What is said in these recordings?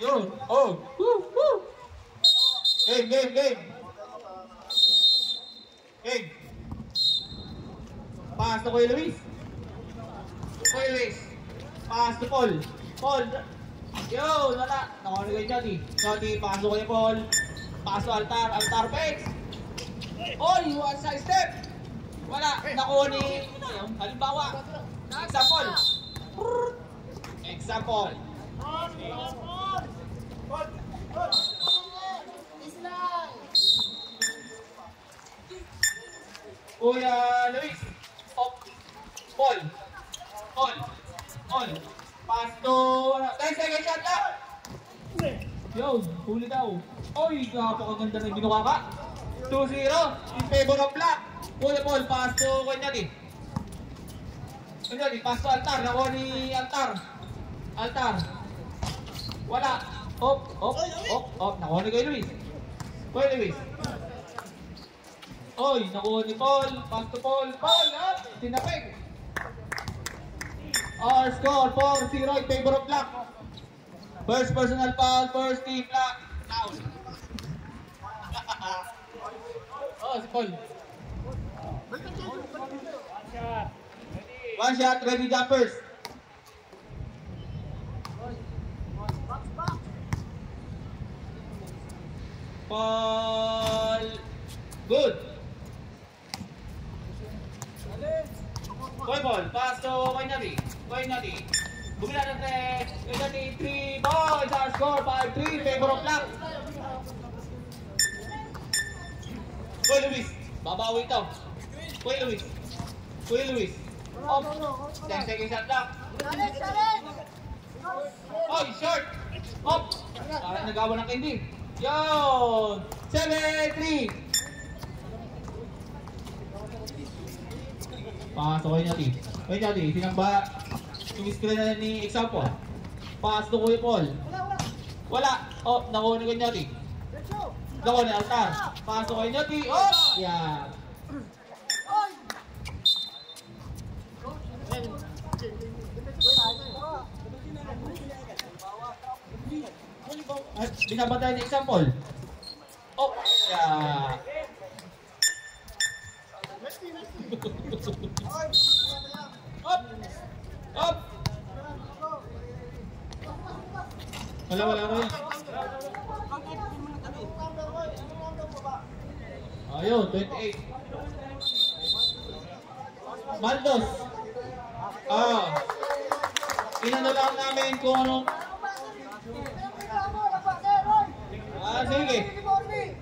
Yun. Oh. Woo, woo. Game. Game. Pass to Kuya Luis. Pass to Paul. Yun, wala. Nakuha ni Jody. Pass to Kuya Paul. Pass to Altar fakes. Oy, one side step. Wala. Nakuha ni, halimbawa. Example. Kuya Luis. Paul. Pass to 10 seconds shot up. Yo, huli daw. Oy, napakaganda na yung ginawa ka. 2-0 in favor of Black. Kuya Paul, pass to Kunyati. Pass to Altar. Nakuha ni Altar. Wala. Nakuha ni Kuya Luis. Oy, nakuha ni Paul. Pass to Paul. Up. Tinapig. Our score 4-0 in favor of Black. First personal foul, first team Black. Foul. Si Paul. One shot, ready jumpers. Paul. Good. Paul, pass to Koinati. Bumila ng 3 balls. Our score 5-3 favor of Black. Kuya Luis, babawi ito. Kuya Luis. 10 seconds shot lang. Oy, short. Parang nagawa ng candy. Yun. 7-3. Pass to Koinati. Sinamba. Yung screen na ni example. Pass to Kuya Paul. Wala. Nakuha ni Koinati. Nakuha ni Altar. Pass to Koinati. Yan. Binabatay ni example. Yeah. Up. Wala ko yan. Ayun, 28. Maldos. Inano lang namin kung anong. Sige.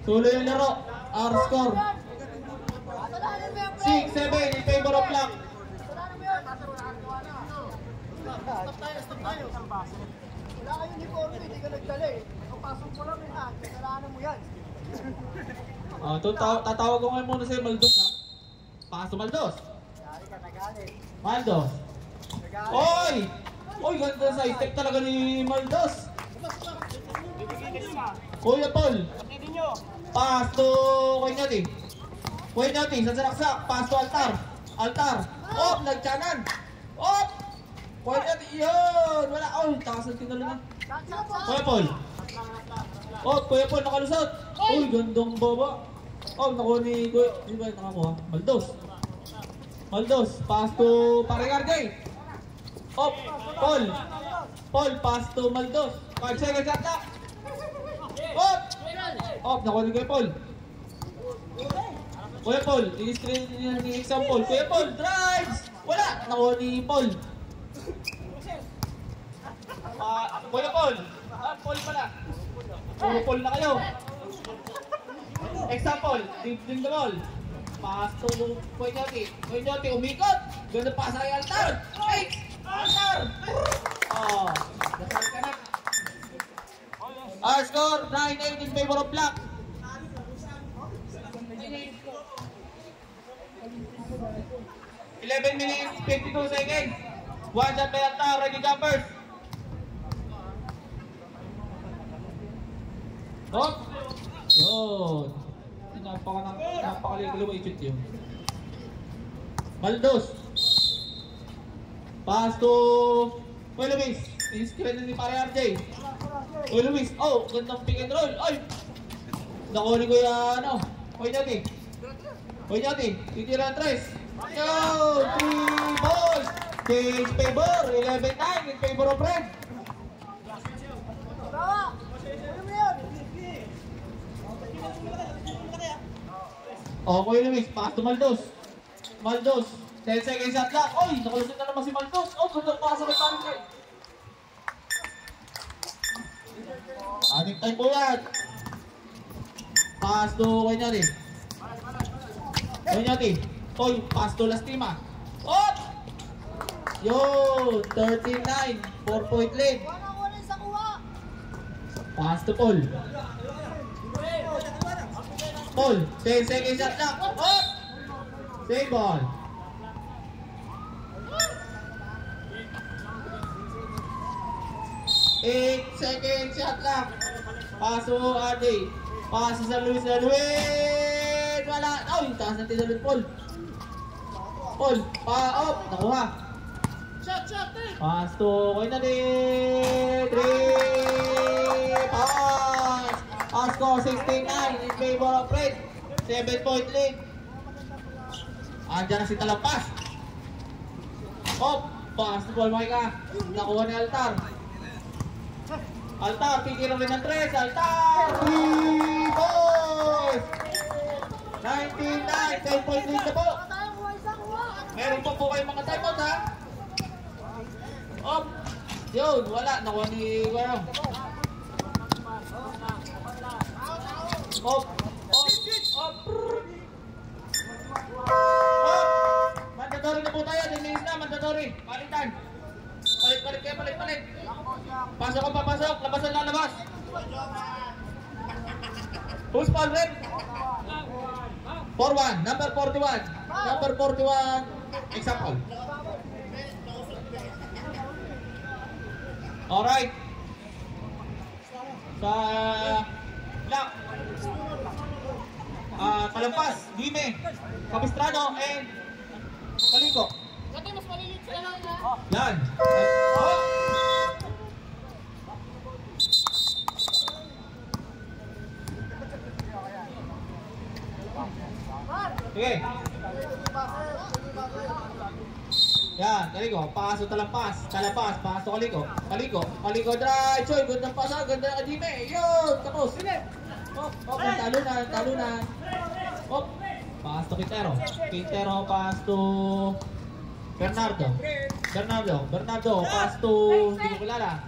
Tuloy yung laro. Our score 6-7 in favor of Black. Stop tayo. Wala kayong uniforme, hindi ka nagdala eh. Pasok mo lang eh ha, kasalanan mo yan. Tatawag ko ngayon muna sa'yo, Maldos ha. Paso Maldos. Maldos. Oy, ganda sa step talaga ni Maldos. Kuya Paul. Pass to Koinati. Saksak. Pass to Altar. Nagtiyanan. Koinati. Yun. Wala. Takas ang tinalo na. Kuya Paul. Kuya Paul nakalusot. Gandong baba. Nakuha ni Kuya. Hindi ba nakakuha? Maldos. Pass to Parigarde. Paul. Pass to Maldos. 5 seconds shot na. Nakuha ni Kuya Paul. I-screen niya ni example. Kuya Paul, drives! Wala! Nakuha ni Paul. Kuya Paul. Paul pala. Puro Paul na kayo. Example, din the ball. Pass to Koinati. Umikot. Ganda pa sa Altar. Altar! Dasal ka na. Our score 9-8 in favor of Black. 11 minutes, 52 seconds. One shot by Altar, ready jumpers. Yun. Napakaligaw mo i-shoot yun. Maldos. Pass to Kuya Luis. In-screen ni Pare RJ. Uy, Luis. Oh, gandang pick and roll. Ay! Nakuli ko yan, ano. Hoy, Nyati. Hoy, Nyati. Titira ang tres. Yo! 3 balls. Change favor. 11-9 in favor of Red. Bawa! Ano mo yun? Oh, Kuya Luis. Pass to Maldos. Maldos. 10 seconds shot lang. Oy! Nakalusot na naman si Maldos. Oh, gandang pasa kay Paris. Ating time po yan. Pass to kay Nyati. Kay Nyati. Toy, pass to Lastima. Oh! Yo! 39. 4-point lead. Wala sa kuha! Pass to Paul. Paul, 10 seconds shot lang. Oh! Save ball. Eight seconds shot lang. Paso Adi. Paso sa Luis na Luis. Wala. Oh, yung taas natin sa Luis Paul. Paul, pa-off. Nakuha. Shot! Pass to kay Nadine. 3 pass. Pass ko 69 in favor of Red. 7-point lead. Andiyan na si Talampas. Off. Pass to Paul Maika. Nakuha ni Altar. Altar, titira rin ng 3. Altar! 3 boys! 99, 10-point lead na po. Meron pa po kayong mga timeout, ha? Op! Yun, wala. Nakuha ni Guarang. Op! Op! Op! Op! Mandatory na po tayo. 10 minutes na. Mandatory. Palitan. Palit kayo. Palit. Pasok ang papasok. Labasan lang labas. Who's Paul Red? 41. Number 41. Number 41. Example. Alright. Sa Black. Kalampas. Dime. Capistrano. And Kaliko. Mas malilit sila lang na. Yan. Oh. Okay. Yan, Kaliko. Paso Talampas. Paso Kaliko drive. Choy, gandang pasa. Ganda ng Adime. Yun. Tapos. Okay, talo na. Hop. Pass to Quintero. Pass to Bernardo, pass to, hindi ko kilala.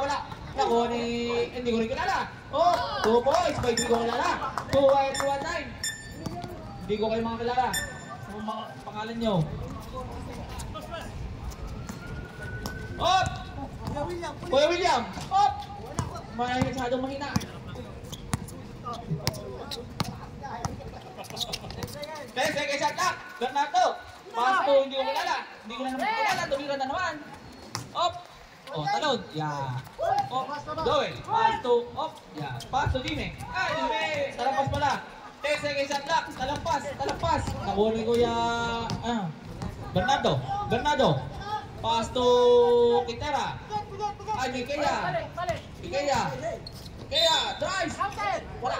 Wala. Ako ni, hindi ko rin kilala. Oh, 2 boys, ba hindi ko kilala. 2-9. Hindi ko kayo mga kilala. Ano mga pangalan nyo? Hop! Kuya William! Hop! Masyadong mahina. Sige, shot lang! Bernardo! Pass to, hindi ko kilala. Hindi ko na naman kilala. Tumira na naman. Op! Oh, talon. Yeah. Op! Doel. Pass to, op! Yeah. Pass to Dime. Ay, Dime! Talampas pala. 10 seconds shot lang. Talampas. Nakuha ko yung... Bernardo. Pass to Quintera. Ay, Ikea. Drive. Wala.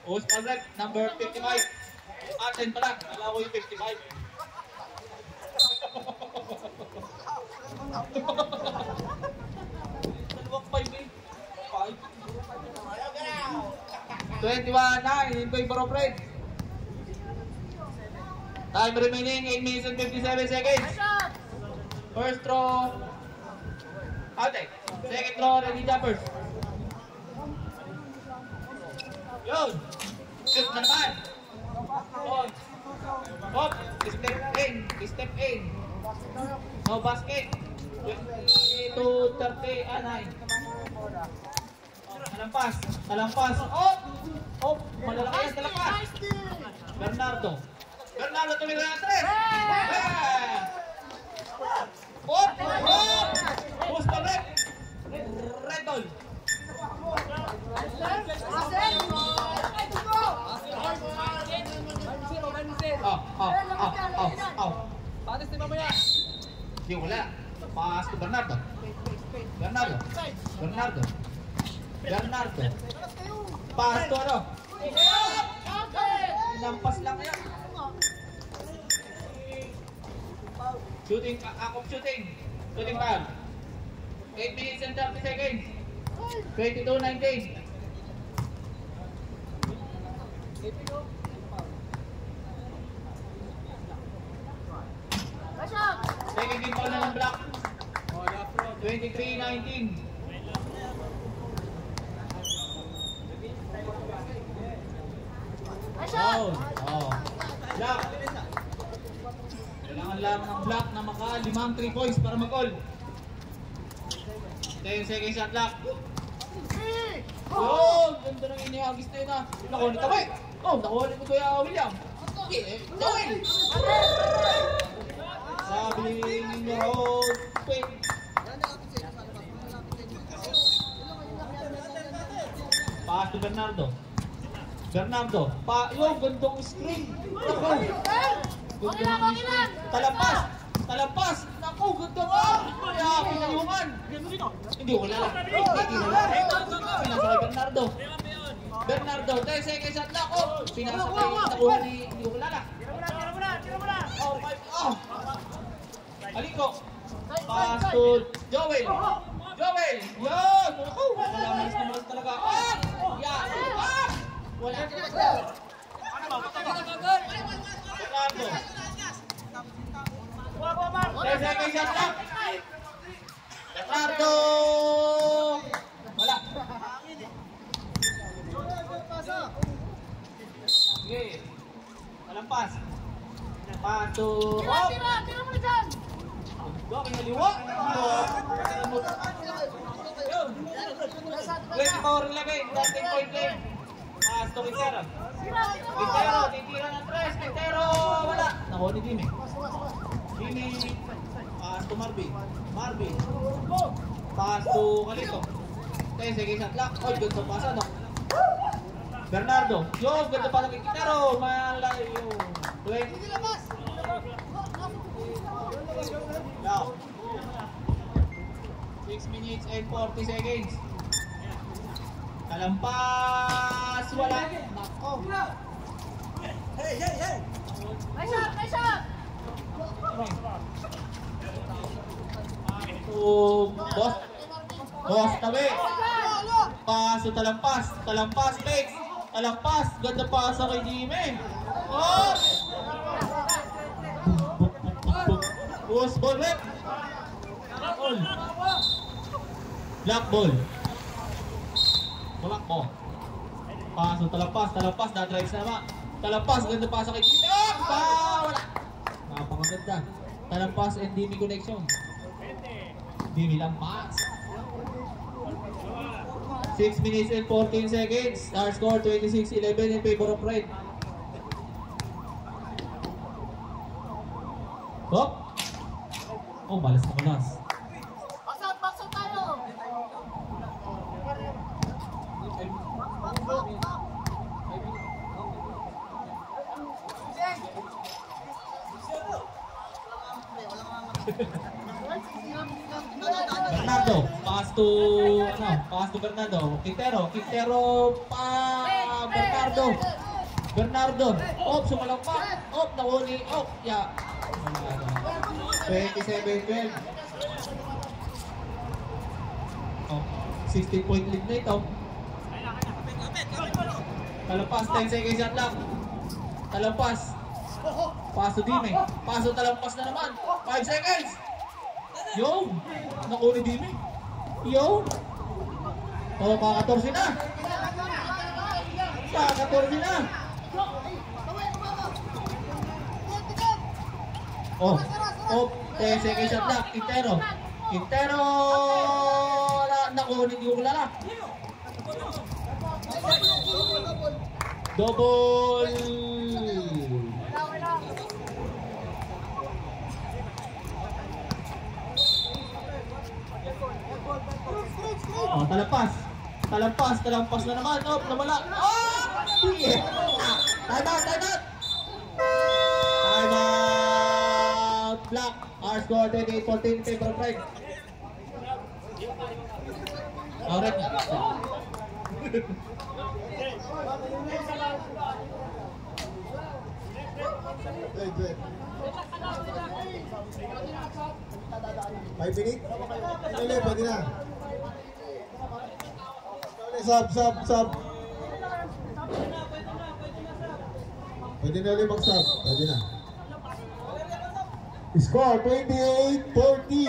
Host Alrek, number 55. Atin pa lang. Alam ko yung 55. Dalawang 5 eh. 21-9 in favor of Red. Time remaining 8 minutes and 57 seconds. First throw. Outtake. Second throw, ready jumpers. Yun. Shoot na naman. Hop. Step in. No basket. 22-30, 9. Talampas. Hop. Malalaki yan, talampas. Bernardo tumira ng 3. Hop. Push pa red. Redol. Patis ni mamaya. Di wala. Pass to Bernardo. Bernardo. Bernardo. Bernardo. Pass to ano? Inampas lang yan. Shooting, akong shooting. Shooting foul. 8 minutes and 30 seconds. 22-19. Second game foul na ng block. 23-19. Foul. Oh. Block. Kailangan lang ng block na maka 5 3 points para mag-all. 10 seconds shot clock. Oh, ganda ng inihagis na yun ah. Nakuha ni Tabay. Oh, nakuha ni Kuya William. Joel. Sabi ninyo road. Wait. Pass to Bernardo. Bernardo. Yung gandong screen. Talampas! Talampas! Naku, ganda ka! Kaya pinayungan! Hindi ko lala. Hindi ko lala. Pinasa kay Bernardo. Bernardo, 10 seconds at lock. Oh! Pinasa kay nakuha ni hindi ko lala. Tira mo na! Oh, 5. Oh! Aliko. Pass to Joel. Joel! Yan! Naku! Wala malis na malis talaga. Ah! Yan! Ah! Wala. Bernardo. 10 seconds shot clock. Bernardo. Wala. Sige. Malampas. Pass to Hop. Tira mo na dyan! Go, pinaliwa. Yun. 24 lagay. 13 point game. Pass to Quintero. Quintero, titira ng 3. Quintero, wala. Nakuha ni Jimmy. Jimmy, pass to Marvin. Marvin. Pass to Calito. 10 seconds at lock. Oy, ganda pasa, no? Bernardo. Yo, ganda pasa kay Quintero. Malayo. 20. Now. 6 minutes and 40 seconds. Kalampas. Wala. Nako. Hey! Nice shot! Boss, tabi. Paso, talampas. Talampas, Lex. Talampas. Ganda pasa kay Jimmy. Oh! Boss, ball, rep. Black ball. Black ball. Paso, talampas. Talampas. Na-drive sa naman. Talampas. Ganda pasa kay Jimmy. Oh! Wala. Napakaganda. Talampas and Dimi connection. Dimi lampas. 6 minutes and 14 seconds. Our score 26-11 in favor of Red. Oh! Oh, malas na malas. Baksa tayo! Bernardo, pass to Bernardo. Quintero, Bernardo. Op, sumalangpak. Op, nahuli. Op, ya. 27-12. Oh, 16 point lead na ito. Talampas, 10 seconds shot lang. Talampas. Paso Dime. Paso talampas na naman. 5 seconds. Yo! Naku ni Dime. Yo! Oh, kaka-14 na. Kaka-14 na. Oh, 10 seconds shot lang. Quintero. Naku, hindi ko kilala. Double. Oh, talampas na naman. Oh, nawala. Oh! Yeah. Time out. block. Our score 28-14 in favor of Red. Red. Good. 5 minutes? Pwede na. Sub. Pwede na ulit mag-sub. Pwede na. Score 28-14.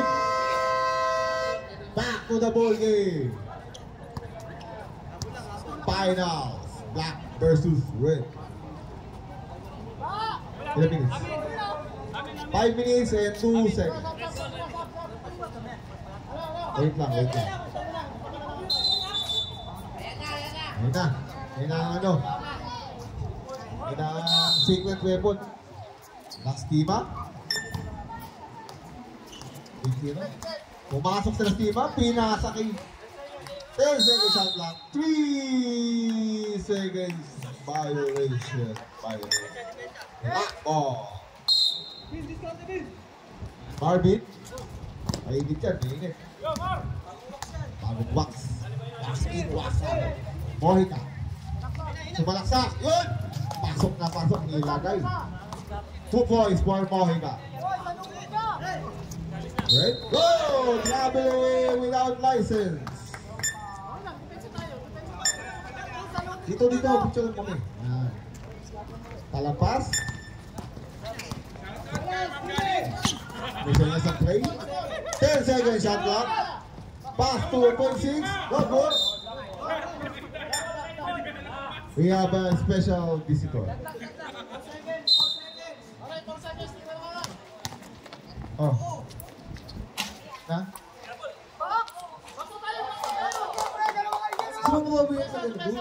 Back to the ball game. Finals. Black versus red. Ilan minutes? 5 minutes and 2 seconds. Wait lang. Ayun na ang ano. Ayun na ang secret weapon. Last schema. Pumasok sa schema. Pinasa kay 10 seconds shot clock. 3 seconds violation. Black ball. Marvin. Mainit yan. Marvin wax. Wax. Mohika. Sumalaksak. Yun! Pasok. Nilagay. 2 points for Mohika. Red go! Traveling without license. Dito. Picture mo kami. Talapas. Mission niya sa play. 10 seconds shot clock. Pass to 1.6. Go good. We have a special visitor. Oh. Na? Sumuha mo yan sa ganun.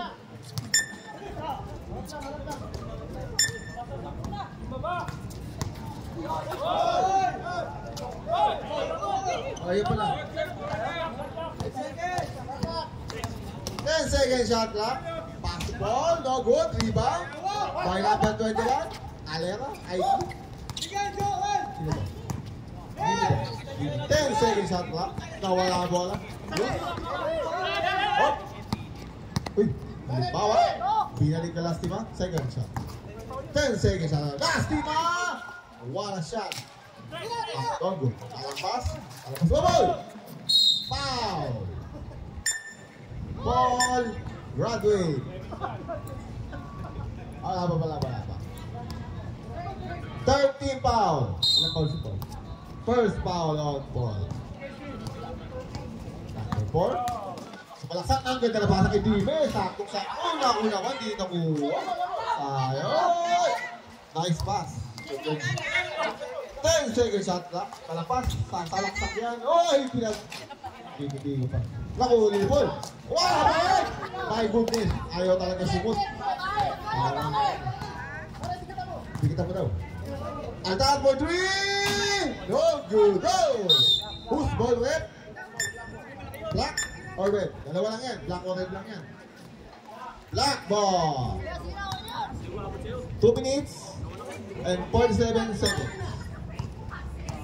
Ayaw pala. 10 seconds shot clock. Pass the ball, no good. Rebound. By number 21. Alera, IQ. 10 seconds shot clock. Nawala ang bola. Oh. Uy, bawa. Binalik na Lastima. Second shot. 10 seconds shot clock. Lastima! What a shot. Tongo. Alampas. Ball. Foul. Ball. Broadway. Wala pa. 13 foul. Ilang foul si Paul? First foul on Paul. Number 4. Sumalaksak ang ganda na pasa kay Dime. Saktong sa una-una. Hindi nakuha. Ayun. Nice pass. 10 seconds shot clock. Kalapas. Salaksak yan. Oy! Pinag-pinag pa. Nakuli ni Paul. Wow! My goodness. Ayaw talaga sumot. Pikita mo daw. Antahan for 3! No good. Go! Who's ball red? Black or red? Dalawa lang yan. Black or red lang yan. Black ball. 2 minutes and 47 seconds.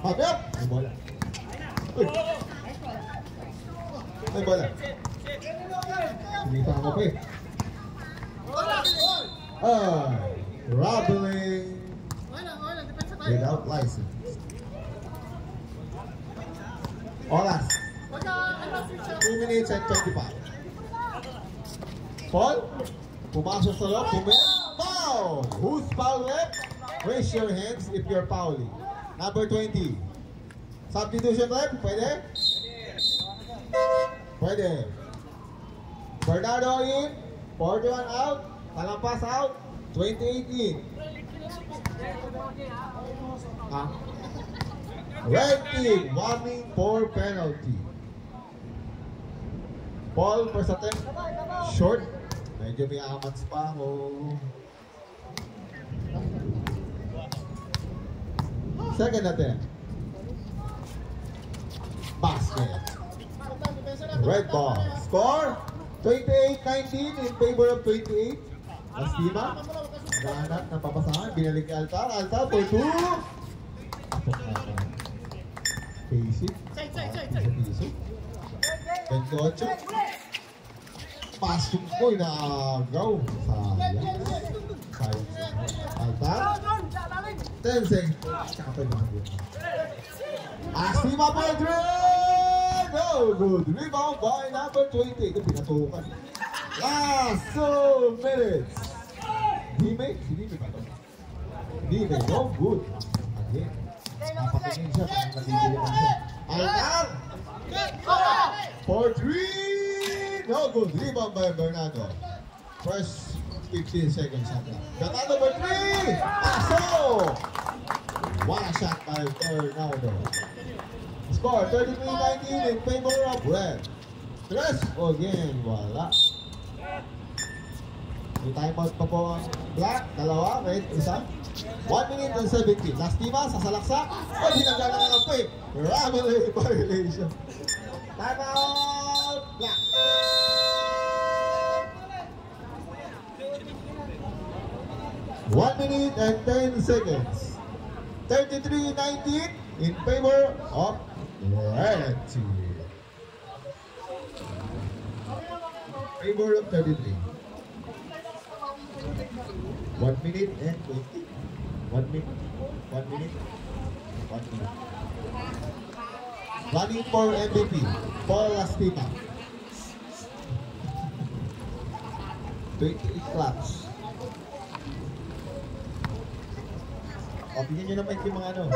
Hop up! May bola. Uy! May bola. Sinita ako pa eh. Robbling without license. Oras. 2 minutes and 25. Paul, pumasok sa loob, foul! Who's foul left? Raise your hands if you're fouling. Number 20. Substitution left, pwede? Pwede. Bernardo in, 41 out, Talampas out, 28 in. Red team, warning for penalty. Paul, first attempt, short. Medyo may amats pa ako. Second attempt. Basket. Red ball. Score 28-19 in favor of 28. Lastima. Ganap na papasahan. Binalik kay Altar. Altar for 2. Facing. Piso. 28. Pasok ko, inaagaw. Sayang. Altar. 10 seconds. Tsaka pa yung mga dito. Astima by 3! No good. Rebound by number 20. Ito pinatukan. Last 2 minutes. Dime? Si Dime ba ito? Dime, no good. Again. Napatingin siya. Parang nagigilin lang siya. Altar! For 3! No good. Rebound by Bernardo. First 15 seconds shot lang. Bernardo for 3! Paso! One shot by Bernardo. Score 33-19 in favor of red. Tres again, wala. May timeout pa po ang black. Dalawa, red, isa. 1 minute and 17. Last tima, sasalaksak. O, hinagana ng apoy. Robbery violation. Timeout, black. One minute and 10 seconds. 33-19 in favor of red team. Favor of 33. 1 minute and 20. 1 minute. 1 minute. 1 minute. Running for MVP. Paul Lastima. 28 claps. O, bigyan nyo naman yung mga ano.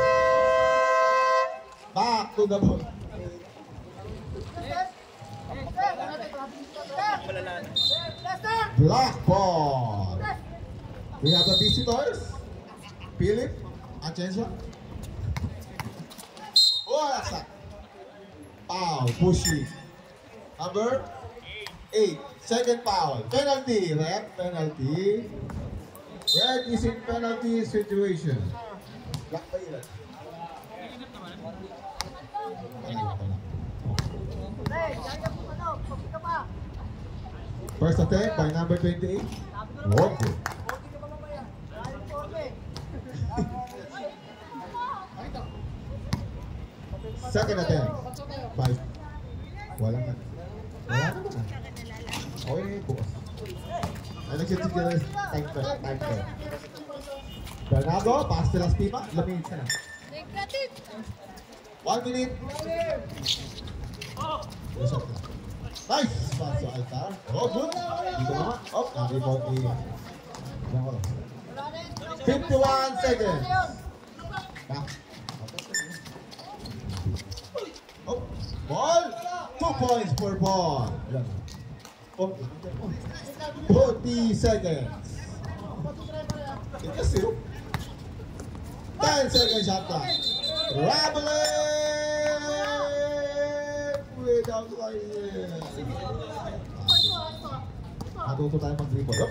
Back to the ball. Black ball. We have the visitors. Philip, Atienza. Oh, that's that. Foul, pushy. Number 8. Second foul. Penalty, red penalty. Red is in penalty situation. Black pa yun. First attempt by number 28. Okay. Second attempt by wala na. Okay, bukas. Ay, nagsisigil time to. Bernardo, pass to Lastima. Lamig ka na. 1 minute. Nice! Pass to Altar. Oh, good. Dito naman. Oh, na-rebound ni... 51 seconds. Back. Oh, ball. 2 points per ball. Oh, 40 seconds. Kasi 10 seconds shot clock. Rabelin without license. Matuto tayo mag-dribble. Oh.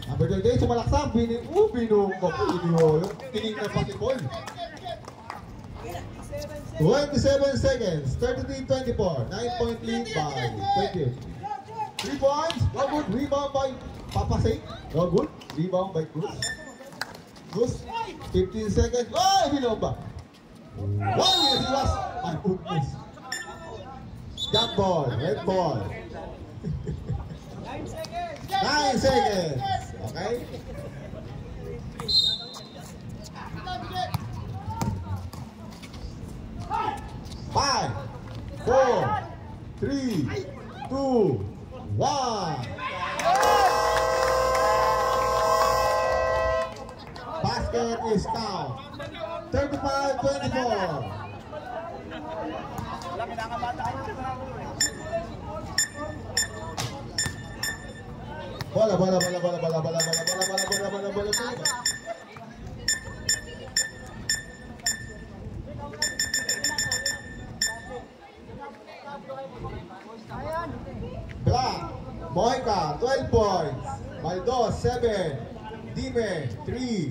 Number 28, sumalaksak. Binungkok. Tinignan pati ball. 27 seconds. 33-24. 9-point lead by 28. 3 points. No good. Rebound by Papasay. No good. Rebound by Cruz. Cruz. 15 seconds. Oh, Vilomba. Wow, yes, he was. My goodness. Jump ball. Red ball. 9 seconds. Okay. Five, 4, 3, 2, 1. Basket is down. 35-24. Bola. Black, Moica, 12 points. Maldo, 7. Dime, 3.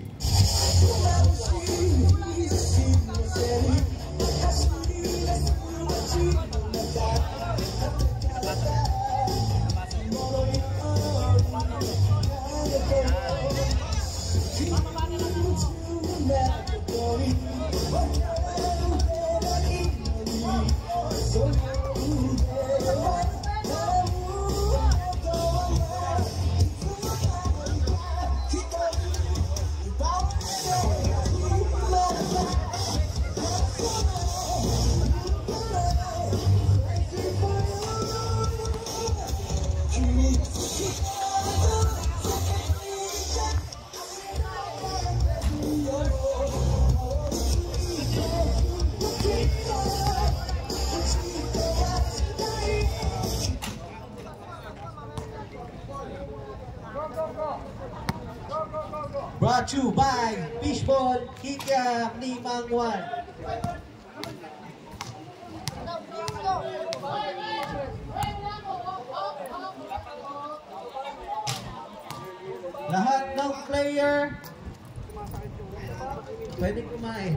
brought to you by Fishball Kikiam Limangwan. Lahat ng player pwede kumain.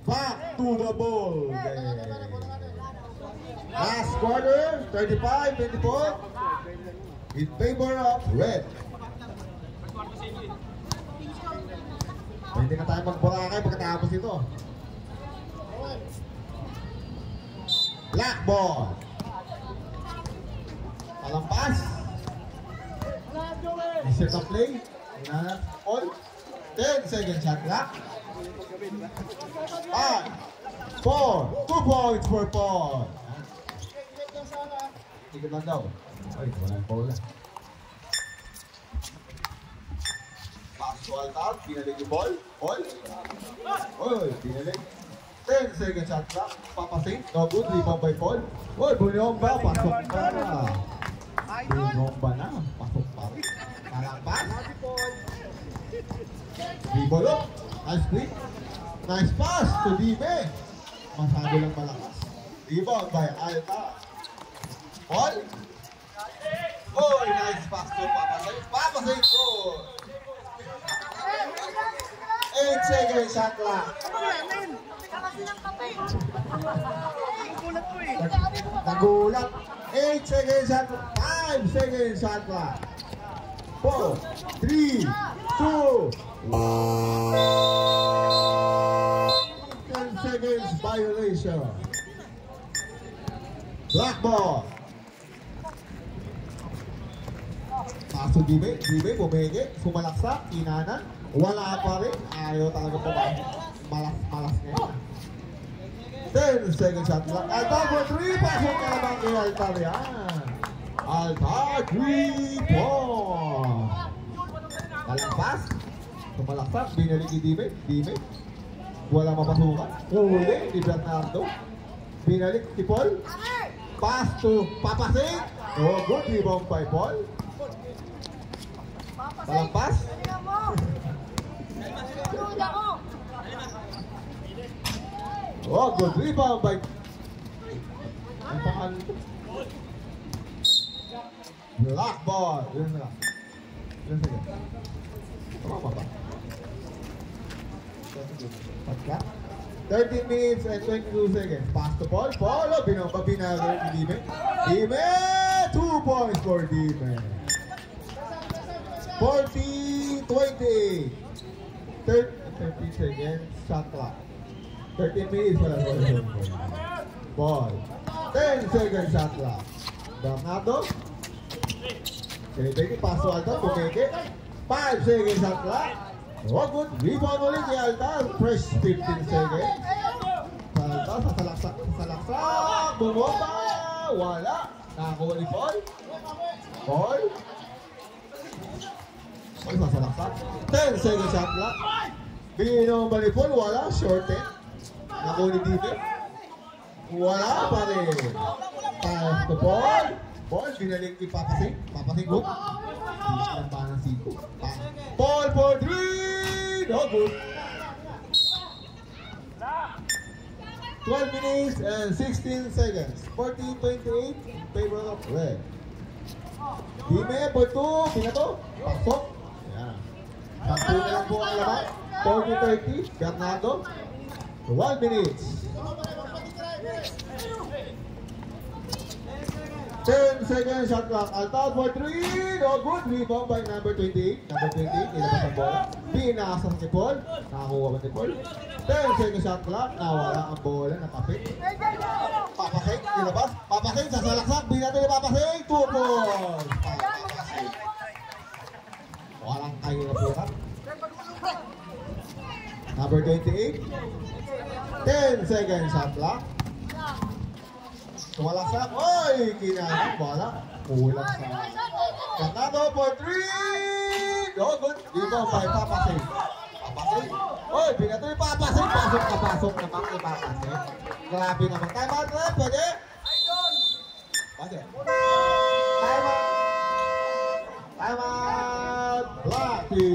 Back to the ball game. Last quarter, 35-24 in favor of red. Pwede na tayo mag-Boracay pagkatapos ito. Black ball. Palampas. Set of play. All. 10 second shot clock. 5, 4, 2 points for Paul. Tigil lang daw. Ay, walang Paul na. Pass to Altar, pinalig yung ball. Paul. Oy, pinalig. 10 second shot clock. Papasing. No good. Rebound by Paul. Oy, Bunyomba. Pasok pa na. Bunyomba na. Pasok pa rin. Palampas. Rebound up. Nice play. Nice pass to Dime. Masyado lang malakas. Rebound by Alta. Paul. Oh, nice pass to Papasay. Papasay ko. 8 seconds shot clock. Nagulat. 8 seconds shot clock. 5 seconds shot clock. 4, 3, 2, 1. 10 seconds violation. Black ball. Paso Dime. Dime bumege. Sumalaksak. Inanan. Wala pa rin. Ayaw talaga pumasok. Malas ngayon. 10 seconds shot clock. Altar for 3. Pasok na naman kay Altar yan. Altar 3 points. Kalampas. Sumalaksak. Binalik ni Dime. Dime. Wala mapasukan. Huli ni Bernardo. Binalik si Paul. Pass to Papasing. Oh, good rebound by Paul. Kalampas. Oh, good rebound by... Ang pangalan ito? Black ball. Yun na lang. Yun sige. Tama ba? Pagka? 13 minutes and 22 seconds. Pass to Paul. Paul, oh, binagay ni Dime. Dime! 2 points for Dime. 40-20. 30 seconds shot clock. 13 minutes wala zone. Ball. 10 seconds shot clock. Bernardo. Celebrity pass to Altar. Pumeke. 5 seconds shot clock. Oh, good. Rebound ulit ni Altar. Fresh 15 seconds. Altar sasalaksak. Bumomba. Wala. Nakakuha ni Paul. Paul. Paul sasalaksak. 10 seconds shot clock. Binomba ni Paul. Wala. Short 10. Nakakuha ni Dime. Wala pa rin. Pass to Paul. Paul, binaling kay Papasing. Papasing hook. Hindi silang ba ng siko. Paul for 3! No good. 12 minutes and 16 seconds. 14-28 in favor of red. Dime for 2. Pinato. Pasok. Ayan. Sampu na lang po ang laban. 40-30. Bernardo. 1 minutes. 10 seconds shot clock. Altar for 3. No good. Rebound by number 28. Number 28. Nilabas ang bola. Pinasas ni Paul. Nakakuha ba ni Paul? 10 seconds shot clock. Nawala ang bola. Nakapit. Papasing. Nilabas. Papasing. Sasalaksak. Binato ni Papasing. 2 points. Papasing. Walang kayo na bukat. Number 28. 10 seconds shot clock. Tumalaksak. Oy! Kinanang bola. Kulang sa Bernardo for 3! No good. Dito by Papasing. Papasing. Oy! Binato yung Papasing. Pasok na naman kay Papasing. Grabe naman. Time out na. Pwede? Pwede. Time out. Time out. Lucky.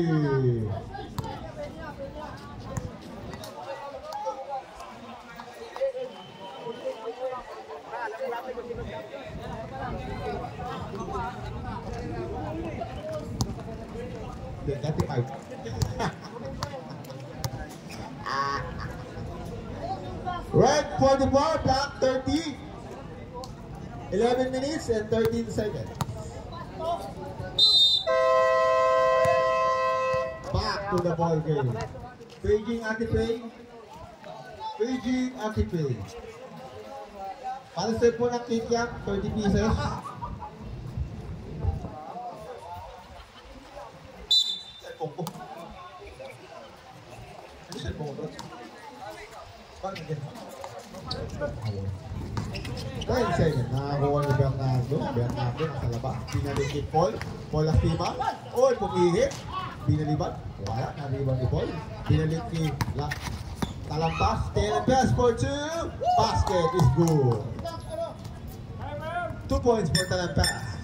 Ganti 5. Red 44, black 30. 11 minutes and 13 seconds. Back to the ball game. Paging anti-pay. Paging anti-pay. Para-save po ng kick-up, 30 pieces. Right second, nakakuha ni Bernardo. Bernardo nasa labas. Pinalik ni Paul. Paul Lastima. Oy, pumihit. Binaliban. Wala, nariban ni Paul. Pinalik ni Talampas. Talampas for 2. Basket is good. 2 points for Talampas.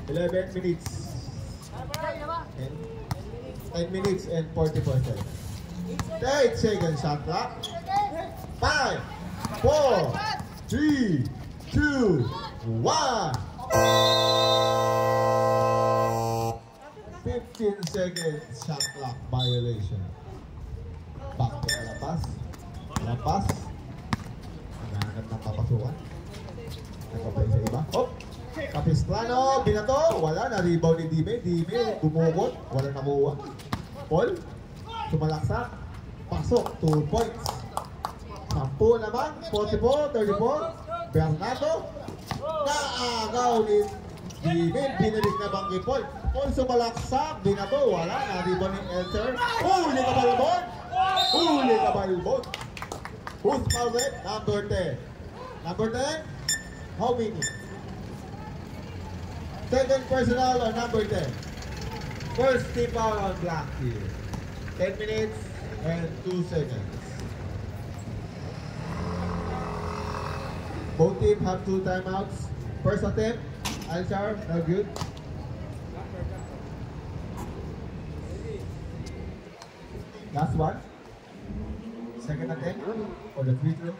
11 minutes. 10 minutes and 44 seconds. 8 seconds shot clock. 5, 4, 3, 2, 1. 15 seconds shot clock violation. Back to Talampas. Talampas. Naghahanap ng papasukan. Nagpapay sa iba. Hop! Capistrano, binato, wala, na-rebound ni Dime. Dime, bumukot, wala nakuha. Paul, sumalaksak, pasok, 2 points. 10 naman, 44, 34. Bernardo, naagaw ni Dime, binalik na bang kay Paul. Paul sumalaksak, binato, wala, na-rebound ni Elter. Huli ka balbon! Huli ka balbon! Who's fouled it? Number 10. Number 10, how many? Second personal on number 10. First tip out on black here. 10 minutes and 2 seconds. Both teams have 2 timeouts. First attempt, Alchar, no good. Last one. Second attempt for the free throw.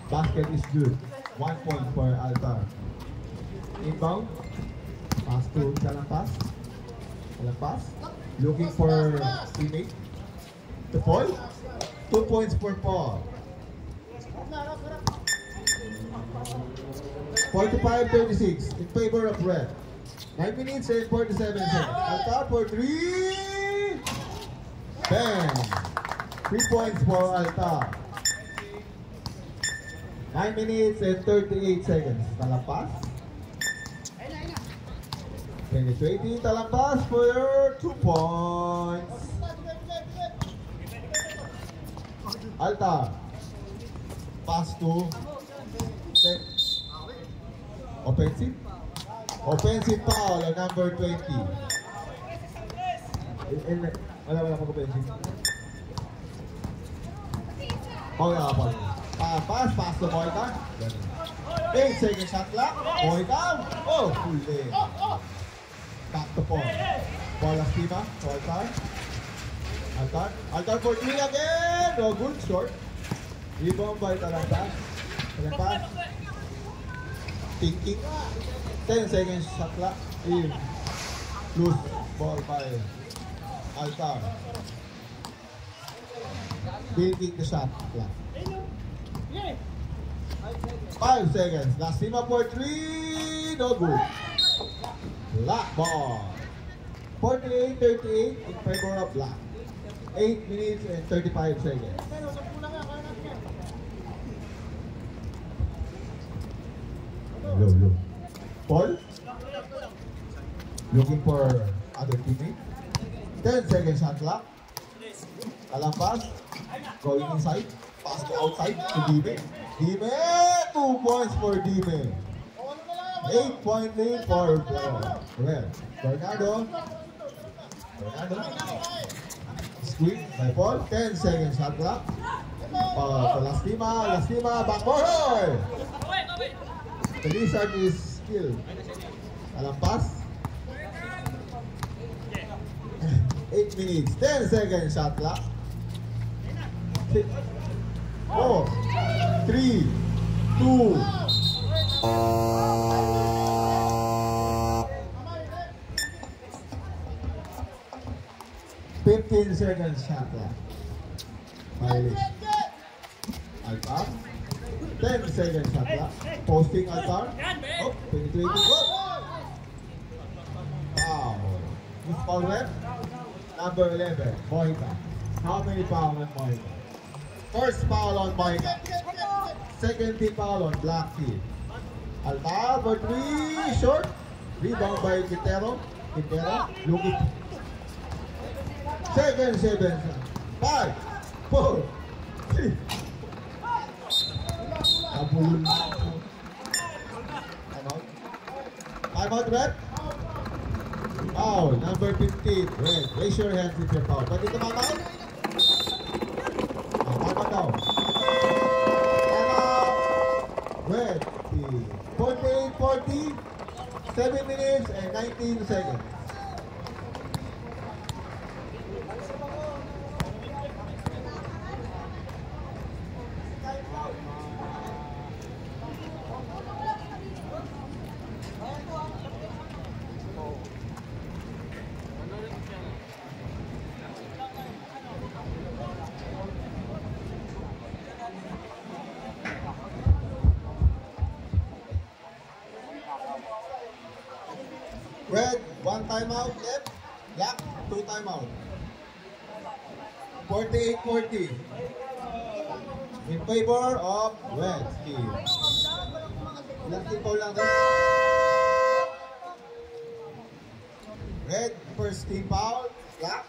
Basket is good. 1 point for Altar. Inbound. Pass to Talampas. Talampas. Looking for teammate. To Paul. 2 points for Paul. 45-36 in favor of red. 9 minutes and 47 seconds. Altar for 3. 10. 3 points for Altar. 9 minutes and 38 seconds. Talampas. Penetrating Talampas for 2 points. Altar. Pass to offensive. Offensive foul on number 20. Wala mag-offensive. Pass to Moita. 8 seconds shot clock. Moita. Oh, huli. Back to Paul. Paul Lastima. Altar for 3 again. No good. Short. Rebound by Talampas. Talampas. Thinking. 10 seconds shot clock. Loose ball by Altar. Taking the shot clock. 5 seconds. Lastima for 3. No good. Black ball. 48-38 in favor of Black. 8 minutes and 35 seconds. Low. Paul. Looking for other teammate. 10 seconds shot clock. Talampas. Going inside. Pass to outside to Dime. 2 points for Dime. 8-point lead for Red. Bernardo. Squeeze by Paul. 10 seconds shot clock. Lastima. Backboard. The Lizard is skilled. Talampas. 8 minutes. 10 seconds shot clock. 6, 4, 3, 2. 15 seconds shot clock. Violation. Altar. 10 seconds shot clock. Posting Altar. Oh, penetrating goal. Wow. This foul rep. Number 11, Moita. How many foul on Moita? First foul on Moita. Second team foul on Black team. Altar for 3, short. Rebound by Quintero. Looking. 7 seconds. 5, 4, 3. Abulun. Timeout, Red. Foul, number 15, Red. Raise your hands if you're foul. Pwede tumamay? Timeout daw. Timeout. Red. 48-40. 7 minutes and 19 seconds. Red, 1 timeout left. Black, 2 timeout. 48-40. In favor of Red team. Ilang team foul lang rin? Red, first team foul. Black,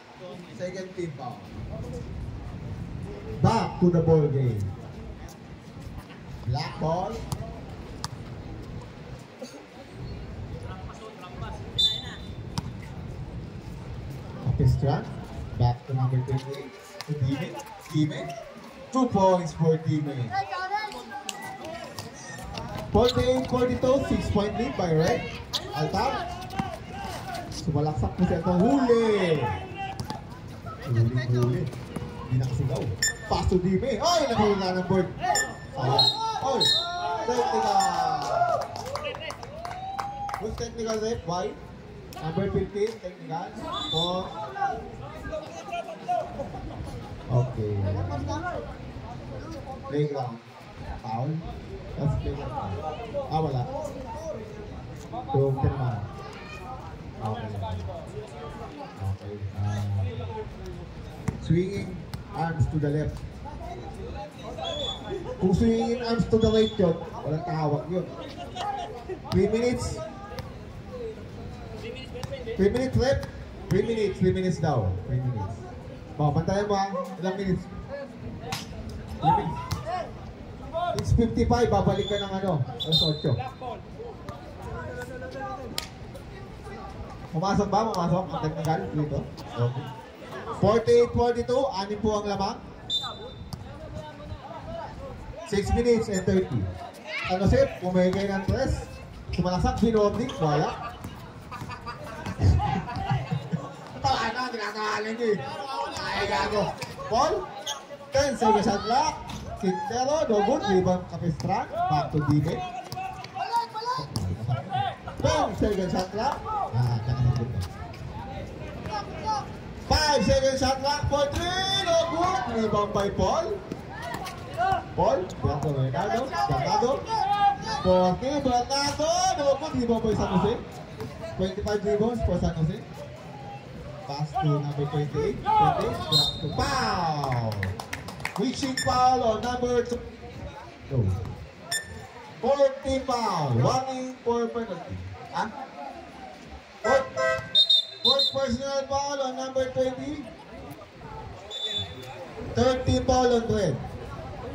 second team foul. Back to the ball game. Black ball. Orchestra. Back to number 28. To Dime. 2 points for Dime. 48-42. 6-point lead by Red. Altar. Sumalaksak po siya ito. Huli. Hindi nakasigaw. Pass to Dime. Ay! Nahuli na ng board. Sayang. Oy! Technical. Who's technical rep? Why? Number 15, technical. Oh. Okay. Playground. Foul. That's playground. Wala. Yung naman. Okay. swinging arms to the left. Kung swinging arms to the right yun, walang tawag yun. 3 minutes. 3 minutes left. 3 minutes. 3 minutes daw. 3 minutes. Bantayan mo ha. Ilang minutes? 3 minutes. 6:55. Babalik ka ng ano? Alas 8. Pumasok ba? Pumasok? Ang nagtagal dito? Okay. 48-42. 6 po ang lamang. 6 minutes and 30. Ano sip? Pumigay ng press. Sumalaksak, binording. Wala. Tawa na, tinatawalan niyo eh. Ay, gago. Paul? 10 seconds shot clock. Quintero, no good. Rebound Capistran. Back to defense. 10 seconds shot clock. Nakasagot na. 5 seconds shot clock for 3. No good. Rebound by Paul. Paul, Bernardo, Forte, Bernardo, no good. Rebound by San Jose. 25 rebounds for San Jose. Pass to number 28. 28. To foul. Reaching foul on number 2. 14 foul. Running for penalty. Fourth personal foul on number 20. 13 foul on Red.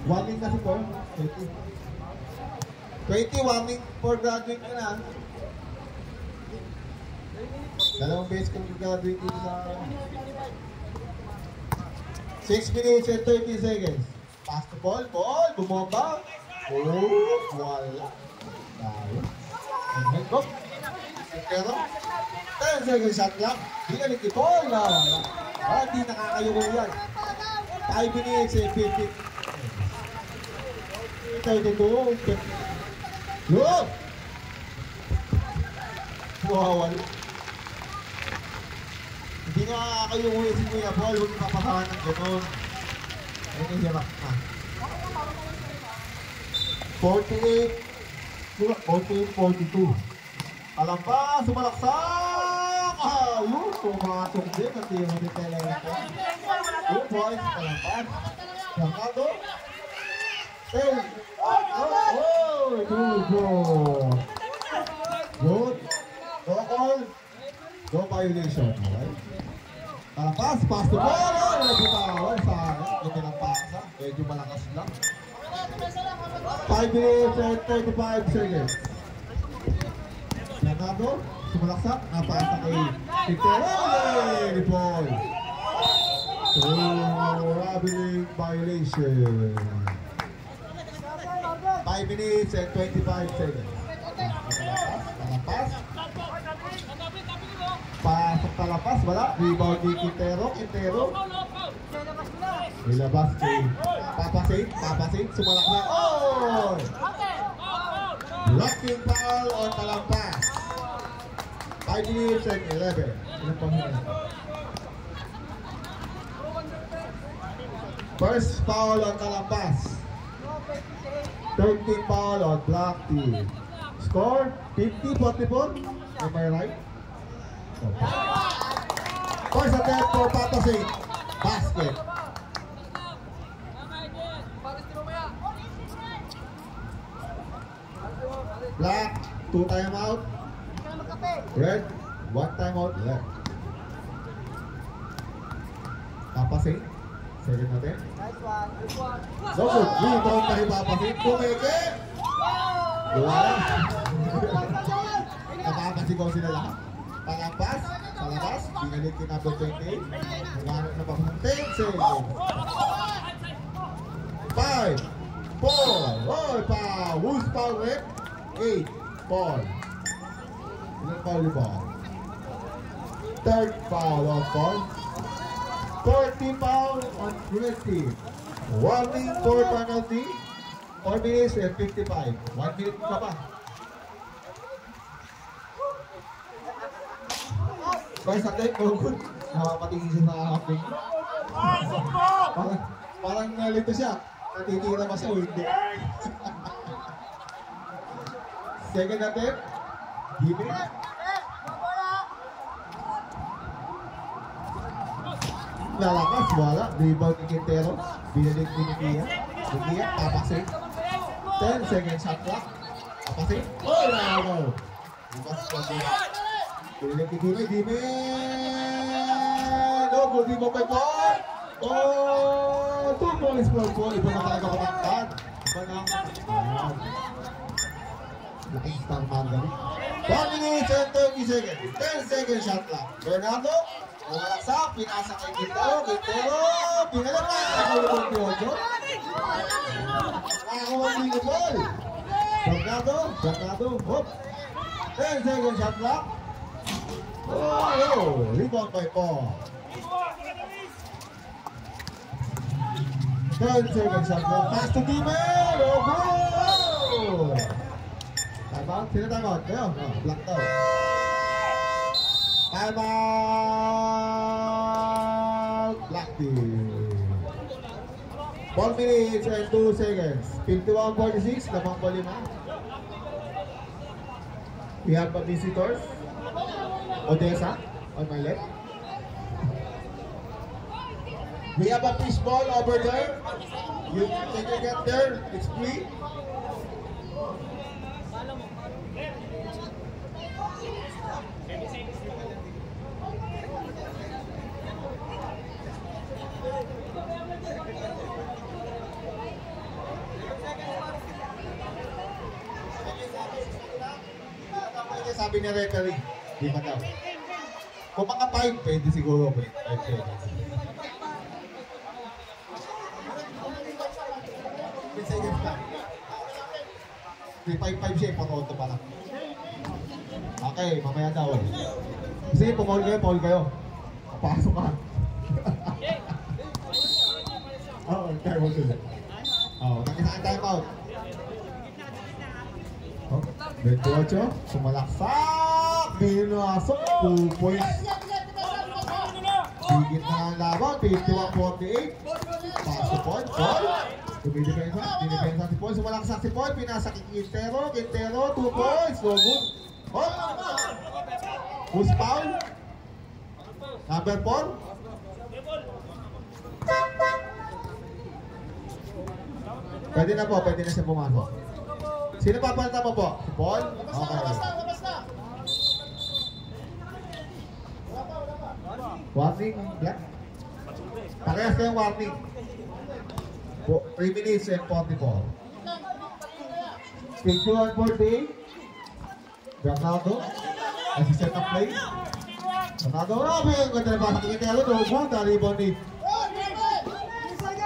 Warning kasi po. 20. 20 warning for graduate ka na. Dalawang beses kung graduate dito sa 6 minutes and 30 seconds. Pass to Paul. Paul, bumomba. Oh, wala. Dahil. And go. Pero, 10 seconds shot clock. Binalik ni Paul na wala. Hindi nakakayuko yan. 5 minutes and 50. 32. Look! Wow, wala. Hindi nga nakakayuko yan si Kuya Paul. Huwag ipapasahan ng gano'n. Ayun yung hirap na. 48-42. Alam pa, sumalaksak! Ayun, pumasok din at yung hindi talaga ito. 2 points, alampas. Sangado. 10. Oh, good. Good. Go call. Go violation. Alright. Alampas, pass to ball. Nagbitawan sa akin. Ito ng pasa. Medyo malakas lang. 5 minutes and 35 seconds. Sangado. Sumalaksak. Napasa kay Quintero. Ni Paul. Traveling violation. 5 minutes and 25 seconds. Talapas. Pasok talapas. Wala. Rebound ni Quintero. Nilabas kay Papasin. Sumalak na. Oh! Blocking foul on talampas. 5 minutes and 11. Ilang pa muna? First foul on talampas. 13 foul on block team. Score 50-44. Am I right? Okay. First attempt for Papasin. Basket. Black, 2 timeout. Red, 1 timeout left. Papasin. Second natin. No good. Rebound na kay Papasin. Pumeke. Wala. Nakakasigaw sila lahat. Palampas. Sa labas. Binalik kay number 28. Naghanap na pa ng 10 seconds. 5, 4. Oh, foul. Who's foul red? 8. Paul. Ilang foul yung ball? Third foul on Paul. 40 foul on 20. Warning for penalty. 4 minutes and 55. 1 minute ka pa. First attempt, no good. Nakapatingin siya sa haping. Parang nalito siya. Natitira ba siya o hindi? Second attempt. Give it. Nalakas, wala. Rebound ni Quintero. Binalik ni Nikia. Nikia, papasin. 10 seconds shot clock. Papasin. Oh, nakaw. Ibas pa din. Binalik ni Dime. Dime! No, good rebound by Paul. Oh, 2 points for Paul. Iba na talaga kapatid. Iba na. Ayan. Laking star man gabi. 1 minute and 30 seconds. 10 seconds shot clock. Bernardo. Umalaksak, pinasa kay Quintero, pinalak na, nakulubog ni Ojo. Nakakuha ni Nicole. Bernardo, hop. 10 seconds shot clock. Oh, rebound by Paul. 10 seconds shot clock, pass to Dime, oh, good! Time out, sino time out? Kayo, black daw. Time out! Black team. 1 minute and 2 seconds. 51-46, lamang pa 5. We have visitors. Odessa on my left. We have a fish ball over there. You can get there. It's free. Sabi ni referee, di ba daw? Kung mga 5, pwede siguro. Pwede. 3 seconds lang. 3-5-5 siya, pang-auto pa lang. Okay, mamaya daw. Kasi pumaul kayo. Papasok ka. Oo, time out sila. Oo, nakisaan time out. 28, sumalaksak, binasok, 2 points. Higit na ang laban, 51-48. Paso Paul. Dinipensa si Paul, sumalaksak si Paul, pinasa kay Quintero, 2 points, no good. Oh! Who's foul? Number 4? Pwede na siya pumasok. Sino papalta mo po? Si Paul? Okay. Labas na. Warning, black? Parehas kayong warning. 3 minutes and 44. 51-48. Bernardo. As a set up play. Bernardo, Robin. Ganda na basa kay Quintero. Dogon, rebound ni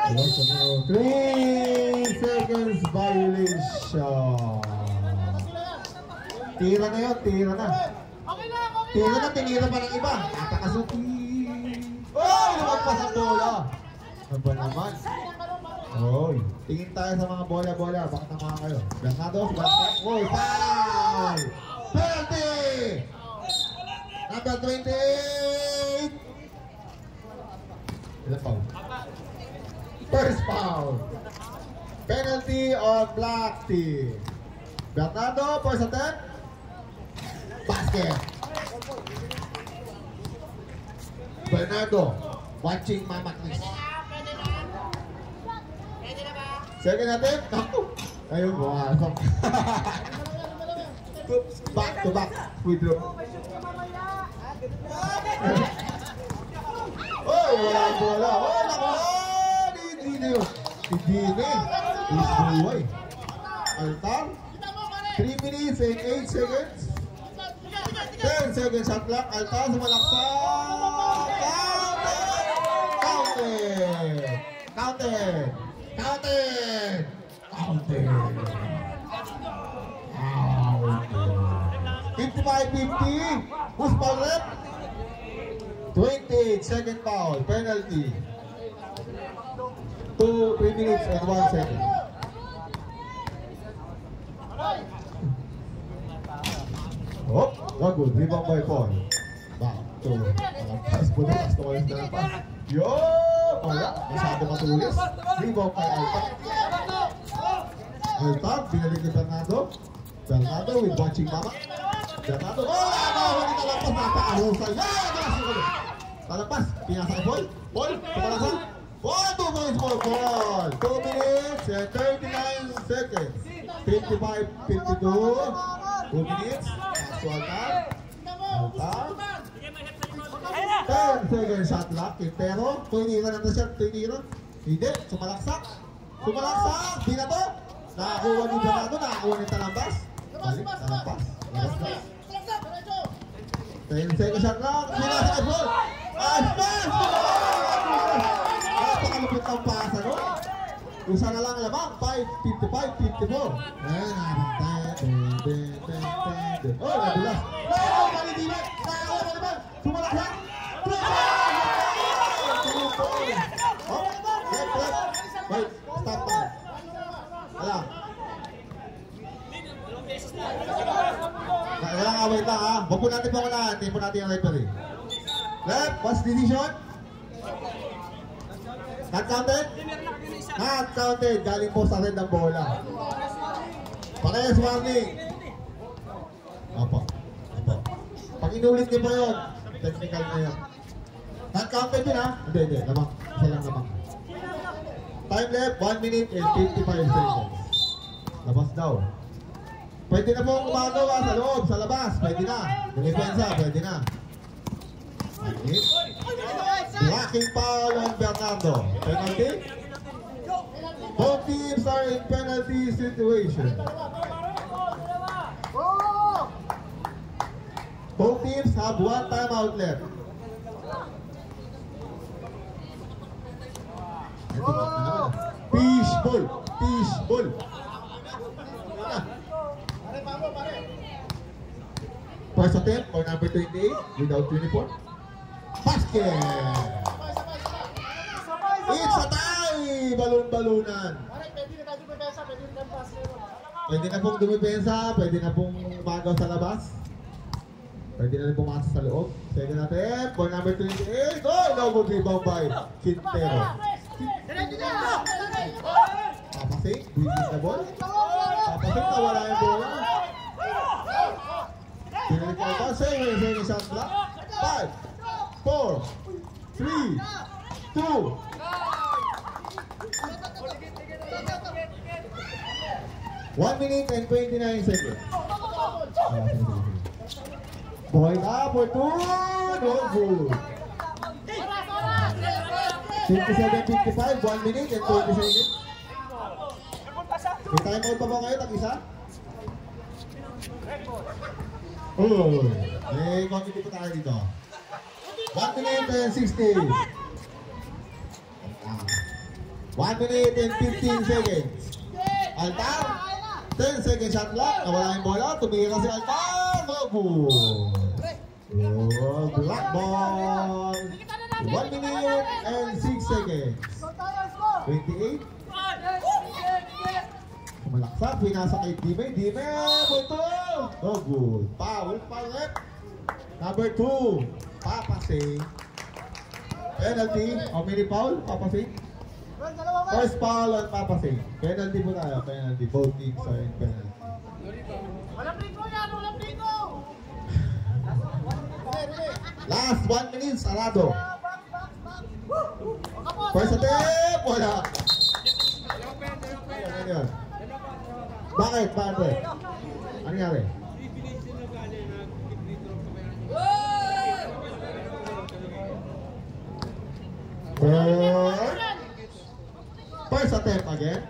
3 seconds violation. Tira na yun, tira na. Tinira pa ng iba. Natakasuki. Oh, lumagpas ang bola. Ano ba naman? Oh, tingin tayo sa mga bola-bola. Bakit naman kayo? Bernardo, basket. Oh, foul! Penalty! Number 28. Ilan foul? First foul. Penalty on black team. Bernardo, first attempt. Basket. Bernardo, watching Mama Chris. Second attempt. Ayun, bumasok. Back to back. Withdraw. Oh, wala ang bola. Oh, naku. Hindi na. Isbuhay. Altar. 3 minutes and 8 seconds. 10 seconds shot clock. Altar sumalaksak. Counted. 55-50. Who's foul rep? 20 second foul. Penalty. 3 minutes and 1 second. Oh, not good. Rebound by Paul. Back to pass po na. Pass to Collins na lang pa. Yo! Wala. Masyado matulis. Rebound by Alta. Alta, binalik ni Bernardo. Bernardo with watching Mama. Bernardo. Oh! Ano? Hindi talapas. Napakahusay. Talapas. Pinasa kay Paul. Ball, tumalasa. 2 points for ball. 2 minutes and 39 seconds. 55-52. 2 minutes. Altar. 10 seconds shot clock. Pero, tuwiniran na siya. Tuwiniran. Hindi. Sumalaksak. Di na to. Nakakuha ni Bernardo. Nakakuha ni Talambas. Balik. Talambas. Labas. 10 seconds shot clock. Pinasa ka ball. Smash! Napakalupit ang pasa, no? Isa na lang lamang. 5-55-54. Ayan, oh, nabulas. Malitiman. Nakakuha pa naman. Sumalaksak. Wait, stop time. Alam. Wait lang ha. Huwag po natin pangunahan. Hindi po natin yung referee. Left, what's decision? Not counted? Not counted. Galing po sa red ng bola. Parehas warning. Opo. Pag inulit niyo po yun, technical na yun. Not counted yun ha? Hindi. Lamang. Isa lang lamang. Time left, 1 minute and 55 seconds. Labas daw. Pwede na pong gumagawa sa loob, sa labas. Pwede na. Delipensa, pwede na. Blocking foul on Bernardo. Penalty? Both teams are in penalty situation. Both teams have 1 timeout left. Fishbowl. First attempt for number 28 without uniform. Basket! It's a tie! Balon-balunan. Pwede na pong dumipensa, pwede na pong magaw sa labas. Pwede na rin pumasok sa loob. Second attempt for number 28. Oh, no good rebound by Quintero. Papasing, business na ball. Papasing, nawala yung bola. Pinalik ka ba? Second shot block. 5, 4, 3, 2. One minute and 29 seconds. Point up for 2. No good. 57-55, 1 minute and 20 seconds. May time out pa ba kayo? Tag-isa? Oh, may quantity pa tayo dito. 1 minute and 60. 1 minute and 15 seconds. Altar, 10 seconds shot clock. Nawala yung bola. Tumira si Altar. No good. Oh, black ball. 1 minute and 6 seconds. 28. Malaksak, pinasa kay Dime. Dime, buto! No good. Foul left. Number 2, papasing. Penalty. How many foul? Papasing. First foul on papasing. Penalty po tayo. Penalty. Both teams are in penalty. Walang ringo yan! Walang ringo! Last 1 minute, sarado. First attempt, wala. Ano yun? Bakit? Ano nangyari? First attempt again.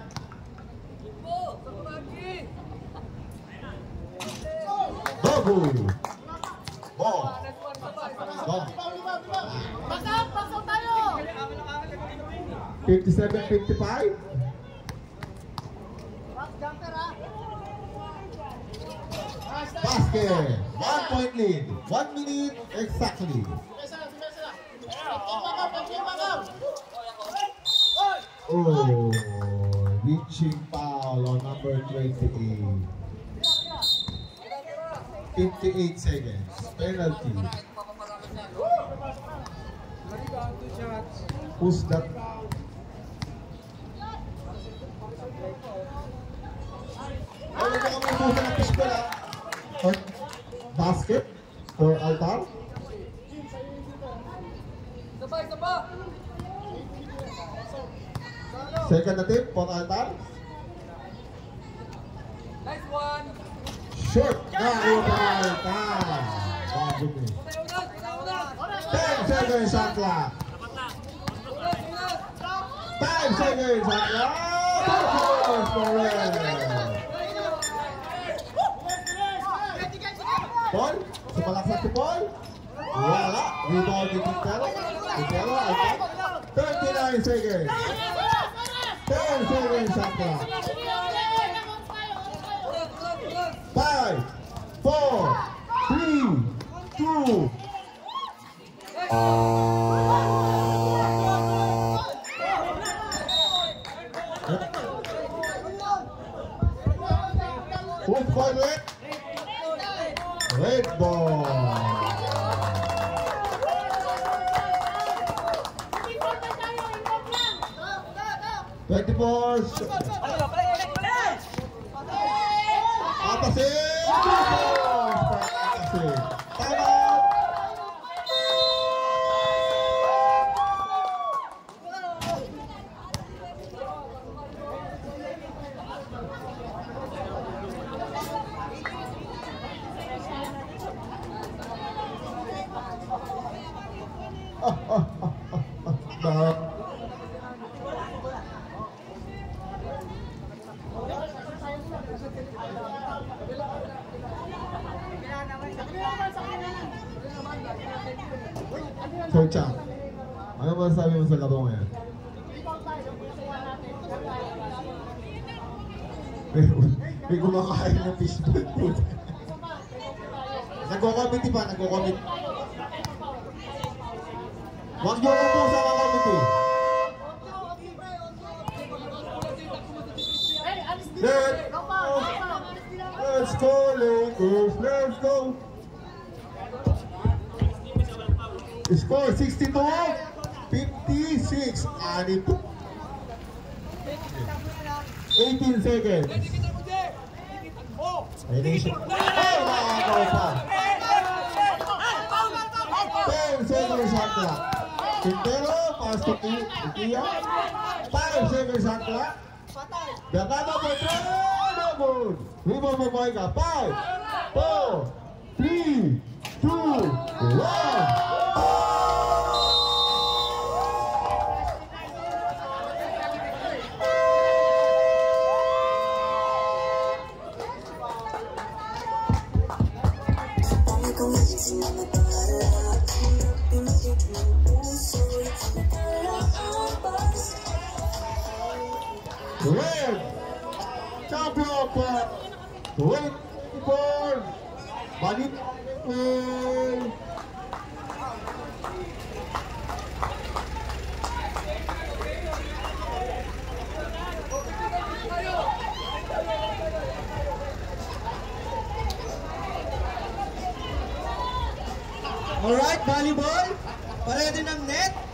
Double. Ball. Pasok tayo! 57-55. Basket. 1 point lead. 1 minute exactly. Oh, reaching foul on number 28. 58 seconds. Penalty. Who's that? Ano ba kami puso ng pistol ha? Basket for Altar. Sabay! Second attempt for Altar. Nice one. Short. Nakuha pa Altar. Oh, goodness. 10 seconds shot clock. 5 seconds shot clock. Performance for Red. Paul, sumalaksak si Paul. Wala. Rebound ni Quintero. Quintero, Altar. 39 seconds. 10 seconds shot clock. 5, 4, 3, 2. Who's called red? Red ball. Twenty-four. Opposite. Time out. Coach Chang, ano ba sabi mo sa laro ngayon? May kumakain ng fishball food. Nagko-committee pa, nagko-committee. Huwag niyo po sa committee. Let's go, Lakers, let's go. Score 62, 56, 18 seconds. Oh, 10 seconds shot clock. Quintero, pass to Kia. 5 seconds shot clock. Bernardo Beltrán, no good. Rebound mo Moica. 5, 4, 3, 2, 1. Red champion for 24 Balik Alright, volleyball. Pare din ng net.